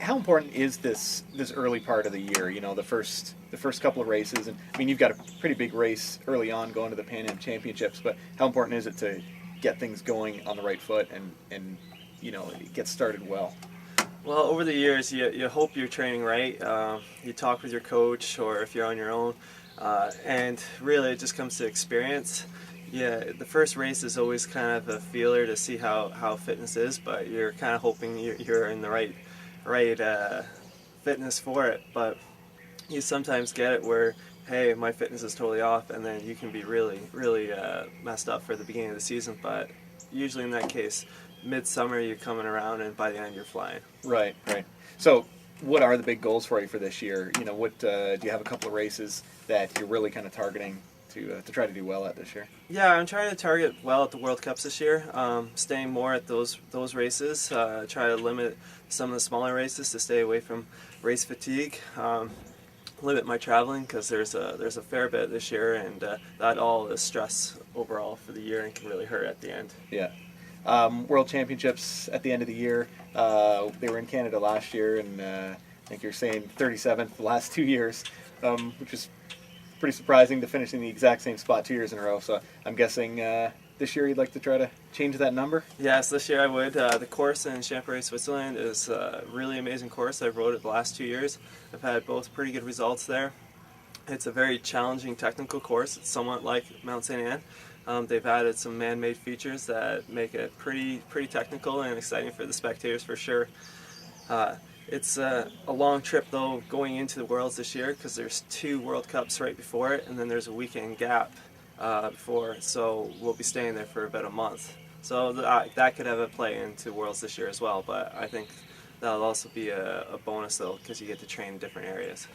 how important is this early part of the year? You know, the first couple of races, and I mean, you've got a pretty big race early on going to the Pan Am Championships. But how important is it to get things going on the right foot and get started well? Well, over the years, you hope you're training right. You talk with your coach, or if you're on your own, and really it just comes to experience. Yeah, the first race is always kind of a feeler to see how fitness is, but you're kind of hoping you're in the right fitness for it. But you sometimes get it where, hey, my fitness is totally off, and then you can be really messed up for the beginning of the season. But usually in that case, midsummer you're coming around, and by the end you're flying. Right, right. So, what are the big goals for you for this year? You know, what do you have a couple of races that you're really kind of targeting to try to do well at this year? Yeah, I'm trying to target well at the World Cups this year. Staying more at those races. Try to limit some of the smaller races to stay away from race fatigue. Limit my traveling because there's a fair bit this year, and that all is stress overall for the year and can really hurt at the end. Yeah. World Championships at the end of the year. They were in Canada last year, and I think you're saying 37th the last 2 years, which is pretty surprising to finish in the exact same spot 2 years in a row. So I'm guessing this year you'd like to try to change that number? Yes, this year I would. The course in Champery, Switzerland is a really amazing course. I've rode it the last 2 years. I've had both pretty good results there. It's a very challenging technical course. It's somewhat like Mount St. Anne. They've added some man-made features that make it pretty technical and exciting for the spectators for sure. It's a long trip though going into the Worlds this year because there's 2 World Cups right before it, and then there's a weekend gap before, so we'll be staying there for about a month. So that could have a play into Worlds this year as well, but I think that'll also be a bonus though because you get to train in different areas.